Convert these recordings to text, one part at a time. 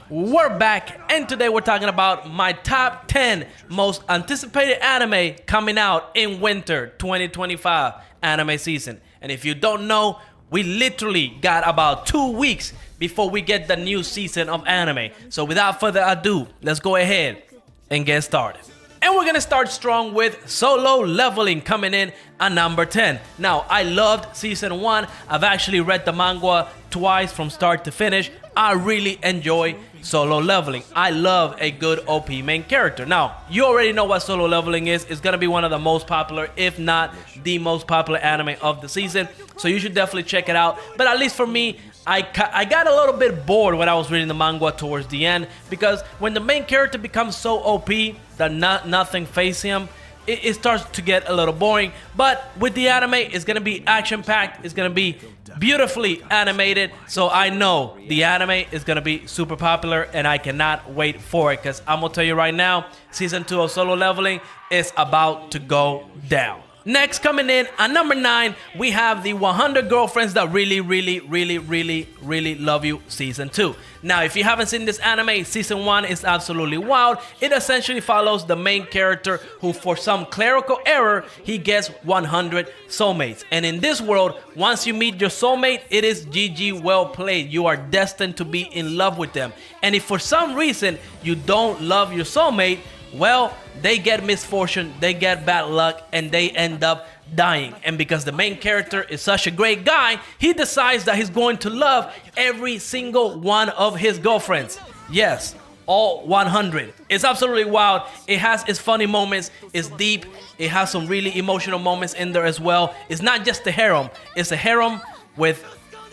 we're back, and today we're talking about my top 10 most anticipated anime coming out in winter 2025 anime season. And if you don't know, we literally got about 2 weeks before we get the new season of anime. So without further ado, let's go ahead and get started. And we're gonna start strong with Solo Leveling coming in at number 10. Now, I loved season 1. I've actually read the manga twice from start to finish. I really enjoy Solo Leveling. I love a good OP main character. Now, you already know what Solo Leveling is. It's gonna be one of the most popular, if not the most popular anime of the season. So you should definitely check it out. But at least for me, I got a little bit bored when I was reading the manga towards the end, because when the main character becomes so OP that nothing faces him, it starts to get a little boring. But with the anime, it's gonna be action-packed. It's gonna be beautifully animated. So I know the anime is gonna be super popular, and I cannot wait for it, because I'm gonna tell you right now, season 2 of Solo Leveling is about to go down. Next, coming in at number 9, we have the 100 Girlfriends That Really Love You Season 2. Now, if you haven't seen this anime, Season 1 is absolutely wild. It essentially follows the main character who, for some clerical error, he gets 100 soulmates. And in this world, once you meet your soulmate, it is GG, well played. You are destined to be in love with them. And if for some reason you don't love your soulmate, well, they get misfortune, they get bad luck, and they end up dying. And because the main character is such a great guy, he decides that he's going to love every single one of his girlfriends. Yes, all 100. It's absolutely wild. It has its funny moments, it's deep, it has some really emotional moments in there as well. It's not just a harem, it's a harem with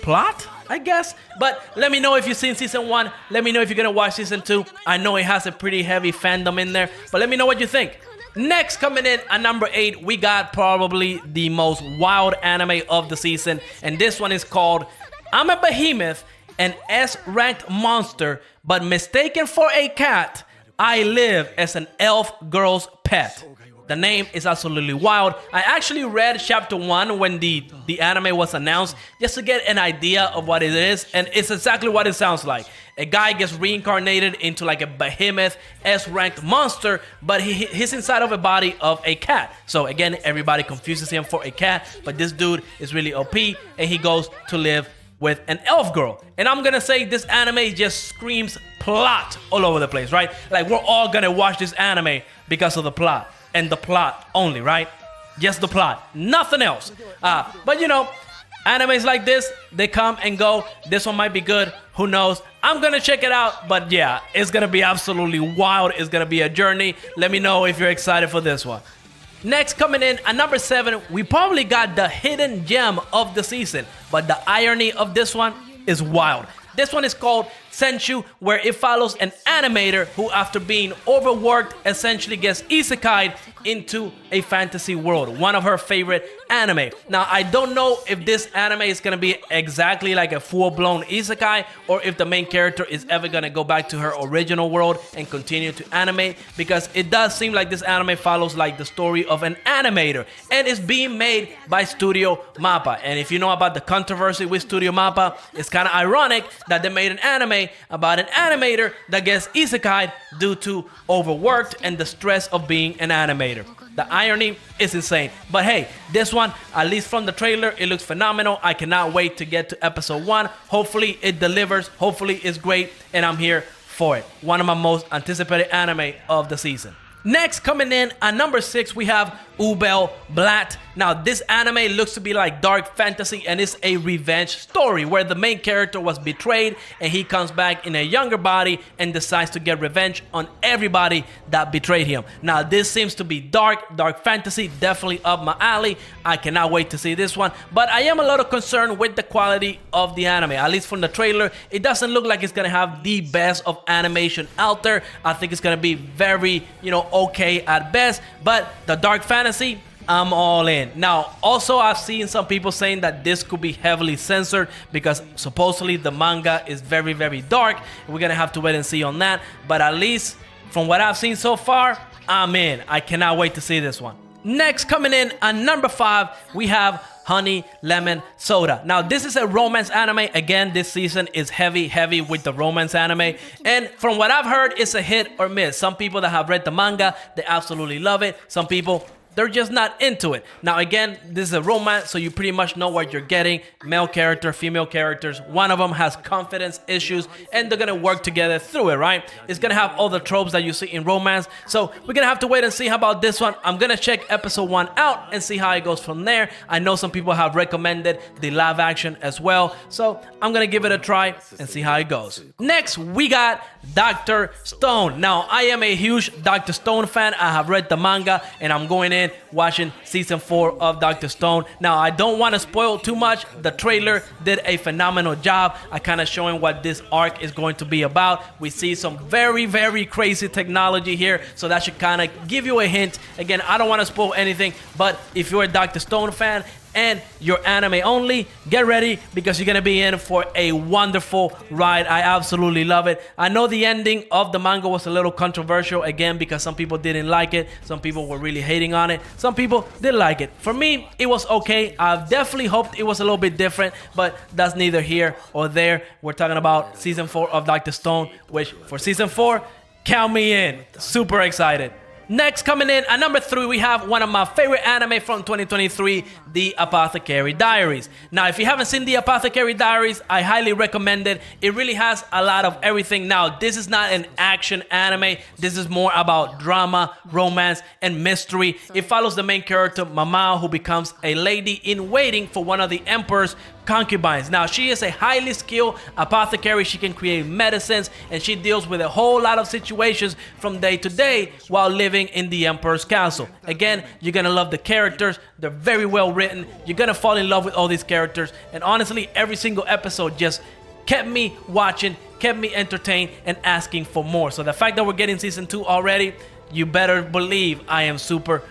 plot, I guess. But let me know if you've seen season 1. Let me know if you're gonna watch season 2. I know it has a pretty heavy fandom in there, but let me know what you think. Next, coming in at number 8, we got probably the most wild anime of the season, and this one is called I'm a Behemoth, an S-ranked monster, but mistaken for a cat. I live as an elf girl's pet. The name is absolutely wild. I actually read chapter 1 when the anime was announced, just to get an idea of what it is, and it's exactly what it sounds like. A guy gets reincarnated into like a behemoth S-ranked monster, but he's inside of a body of a cat. So again, everybody confuses him for a cat, but this dude is really OP, and he goes to live with an elf girl. And I'm gonna say this anime just screams plot all over the place, right? Like, we're all gonna watch this anime because of the plot. And the plot only, right? Just the plot, nothing else. But you know, animes like this, they come and go. This one might be good, who knows? I'm gonna check it out, but yeah, it's gonna be absolutely wild. It's gonna be a journey. Let me know if you're excited for this one. Next, coming in at number 7, we probably got the hidden gem of the season, but the irony of this one is wild. This one is called Centu, where it follows an animator who, after being overworked, essentially gets isekai'd into a fantasy world. One of her favorite anime. Now, I don't know if this anime is going to be exactly like a full-blown isekai, or if the main character is ever going to go back to her original world and continue to animate, because it does seem like this anime follows like the story of an animator, and it's being made by Studio Mappa. And if you know about the controversy with Studio Mappa, it's kind of ironic that they made an anime about an animator that gets isekai'd due to overworked and the stress of being an animator. The irony is insane. But hey, this one, at least from the trailer, it looks phenomenal. I cannot wait to get to episode 1. Hopefully it delivers. Hopefully it's great, and I'm here for it. One of my most anticipated anime of the season. Next, coming in at number 6, we have Ubel, Blat. Now, this anime looks to be like dark fantasy, and it's a revenge story where the main character was betrayed and he comes back in a younger body and decides to get revenge on everybody that betrayed him. Now, this seems to be dark fantasy, definitely up my alley. I cannot wait to see this one, but I am a little concerned with the quality of the anime. At least from the trailer, it doesn't look like it's gonna have the best of animation out there. I think it's gonna be very, okay at best, but the dark fantasy, I'm all in. Now, also, I've seen some people saying that this could be heavily censored because supposedly the manga is very, very dark. We're gonna have to wait and see on that, but at least from what I've seen so far, I'm in. I cannot wait to see this one. Next, coming in at number 5, we have Honey Lemon Soda. Now, this is a romance anime. Again, this season is heavy with the romance anime. And from what I've heard, it's a hit or miss. Some people that have read the manga, they absolutely love it. Some people, they're just not into it. Now, again, this is a romance, so you pretty much know what you're getting. Male character, female characters. One of them has confidence issues, and they're gonna work together through it, right? It's gonna have all the tropes that you see in romance. So we're gonna have to wait and see how about this one. I'm gonna check episode 1 out and see how it goes from there. I know some people have recommended the live action as well, so I'm gonna give it a try and see how it goes. Next, we got Dr. Stone. Now, I am a huge Dr. Stone fan. I have read the manga, and I'm going in watching season 4 of Dr. Stone. Now, I don't want to spoil too much. The trailer did a phenomenal job. I kind of showing what this arc is going to be about. We see some very crazy technology here, so that should kind of give you a hint. Again, I don't want to spoil anything, but if you're a Dr. Stone fan and you're anime only, get ready because you're gonna be in for a wonderful ride. I absolutely love it. I know the ending of the manga was a little controversial, again, because some people didn't like it. Some people were really hating on it. Some people did like it. For me, it was okay. I definitely hoped it was a little bit different, but that's neither here or there. We're talking about season 4 of Dr. Stone, which for season 4, count me in. Super excited. Next, coming in at number 3, we have one of my favorite anime from 2023, The Apothecary Diaries. Now, if you haven't seen The Apothecary Diaries, I highly recommend it. It really has a lot of everything. Now, this is not an action anime. This is more about drama, romance, and mystery. It follows the main character, Mappa, who becomes a lady in waiting for one of the emperor's concubines. Now, she is a highly skilled apothecary. She can create medicines, and she deals with a whole lot of situations from day to day while living in the emperor's castle. Again, you're gonna love the characters. They're very well written. You're gonna fall in love with all these characters, and honestly, every single episode just kept me watching, kept me entertained, and asking for more. So the fact that we're getting season 2 already, you better believe I am super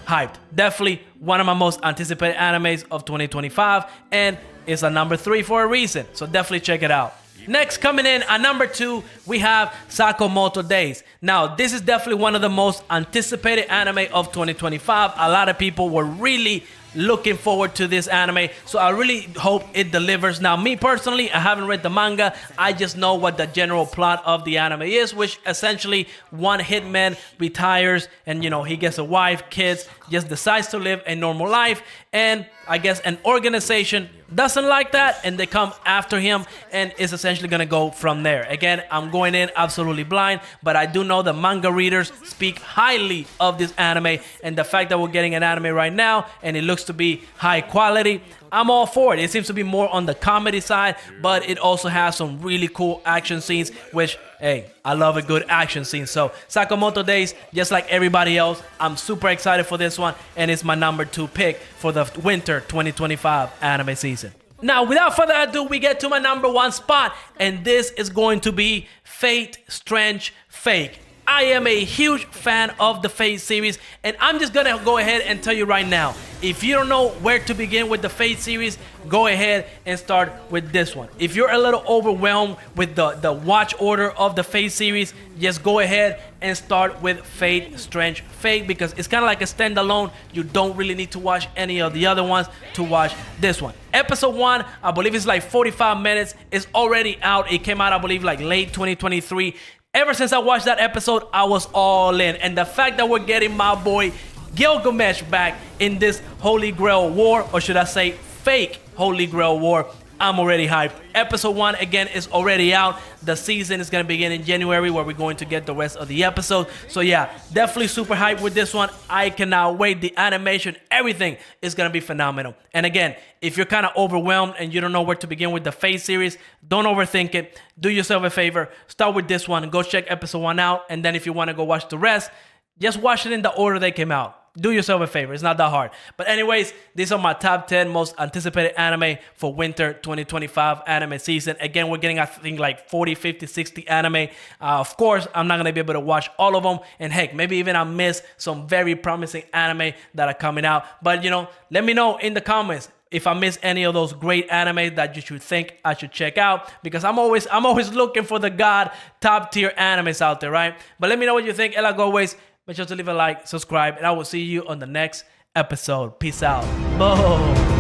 hyped. Definitely one of my most anticipated animes of 2025, and it's a number 3 for a reason. So definitely check it out. Next, coming in at number 2, we have Sakamoto Days. Now, this is definitely one of the most anticipated anime of 2025. A lot of people were really looking forward to this anime, so I really hope it delivers. Now, me personally, I haven't read the manga. I just know what the general plot of the anime is, which essentially one hitman retires, and he gets a wife, kids, just decides to live a normal life, and I guess an organization doesn't like that, and they come after him, and it's essentially gonna go from there. Again, I'm going in absolutely blind, but I do know the manga readers speak highly of this anime, and the fact that we're getting an anime right now, and it looks to be high quality, I'm all for it. It seems to be more on the comedy side, but it also has some really cool action scenes, which, hey, I love a good action scene. So Sakamoto Days, just like everybody else, I'm super excited for this one, and it's my number 2 pick for the winter 2025 anime season. Now, without further ado, we get to my number 1 spot, and this is going to be Fate Strange Fake. I am a huge fan of the Fate series, and I'm just gonna go ahead and tell you right now, if you don't know where to begin with the Fate series, go ahead and start with this one. If you're a little overwhelmed with the watch order of the Fate series, just go ahead and start with Fate Strange Fate, because it's kind of like a standalone. You don't really need to watch any of the other ones to watch this one. Episode 1, I believe it's like 45 minutes. It's already out. It came out, I believe, like late 2023. Ever since I watched that episode, I was all in. And the fact that we're getting my boy Gilgamesh back in this Holy Grail War, or should I say fake Holy Grail War, I'm already hyped. Episode 1, again, is already out. The season is going to begin in January, where we're going to get the rest of the episodes. So yeah, definitely super hyped with this one. I cannot wait. The animation, everything is going to be phenomenal. And again, if you're kind of overwhelmed and you don't know where to begin with the Fate series, don't overthink it. Do yourself a favor. Start with this one and go check episode 1 out. And then if you want to go watch the rest, just watch it in the order they came out. Do yourself a favor. It's not that hard. But anyways, these are my top 10 most anticipated anime for winter 2025 anime season. Again, we're getting, I think, like 40, 50, 60 anime. Of course, I'm not going to be able to watch all of them. And heck, maybe even I miss some very promising anime that are coming out. But, let me know in the comments if I miss any of those great anime that you should think I should check out, because I'm always looking for the god top tier animes out there, right? But let me know what you think. And like always, make sure to leave a like, subscribe, and I will see you on the next episode. Peace out. Boom.